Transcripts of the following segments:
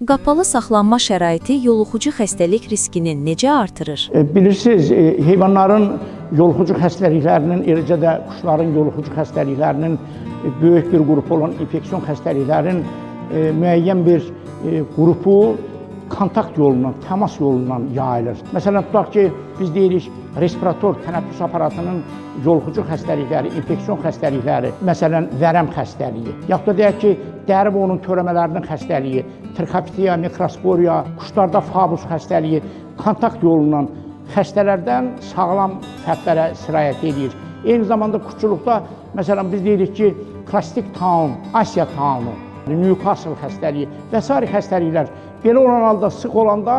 Qapalı saxlanma şəraiti yoluxucu xəstəlik riskini necə artırır? Bilirsiniz, heyvanların yoluxucu xəstəliklərinin, eləcə də quşların yoluxucu xəstəliklərinin böyük bir qrupu olan infeksion xəstəliklərin müəyyən bir qrupu kontakt yolundan, təmas yolundan yayılır. Məsələn, tutaq ki, biz deyirik, respirator tənəffüs aparatının yoluxucu xəstəlikləri, infeksion xəstəlikləri, məsələn, vərəm xəstəliyi, yaxud da deyək ki, dəri və onun törəmələrinin xəstəliyi, trikopitiya, mikrosporiya, quşlarda fabus xəstəliyi kontakt yolundan xəstələrdən sağlam fərdlərə sirayət edir. Eyni zamanda quşçuluqda, məsələn, biz deyirik ki, klasik taun, Asiya taunu, Newcastle xəstəliyi və s. xəstəliklər belə olan halda, sıx olanda,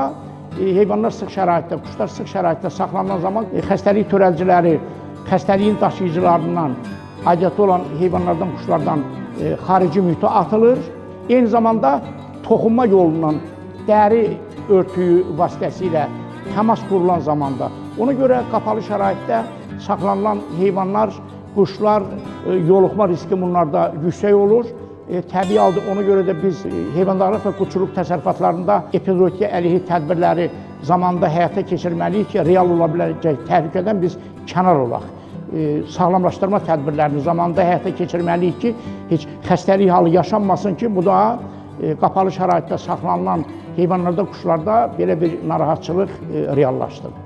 heyvanlar sıx şəraitdə, quşlar sıx şəraitdə saxlanan zaman xəstəlik törədiciləri, xəstəliyin daşıyıcılarından, aidiyyatı olan heyvanlardan, quşlardan xarici mühitə atılır. Eyni zamanda toxunma yolundan dəri örtüyü vasitəsilə təmas qurulan zamanda. Ona görə qapalı şəraitdə saxlanılan heyvanlar, quşlar, yoluxma riski bunlarda yüksək olur. Təbii halda ona görə də biz heyvandarlıq və quşçuluq təsərrüfatlarında epizootiya əleyhi tədbirləri zamanında həyata keçirməliyik ki, real ola biləcək təhlükədən biz kənar olaq. Sağlamlaşdırma tədbirlərini zamanında həyata keçirməliyik ki, heç xəstəlik halı yaşanmasın ki, bu da qapalı şəraitdə saxlanılan heyvanlarda, quşlarda belə bir narahatçılıq reallaşdır.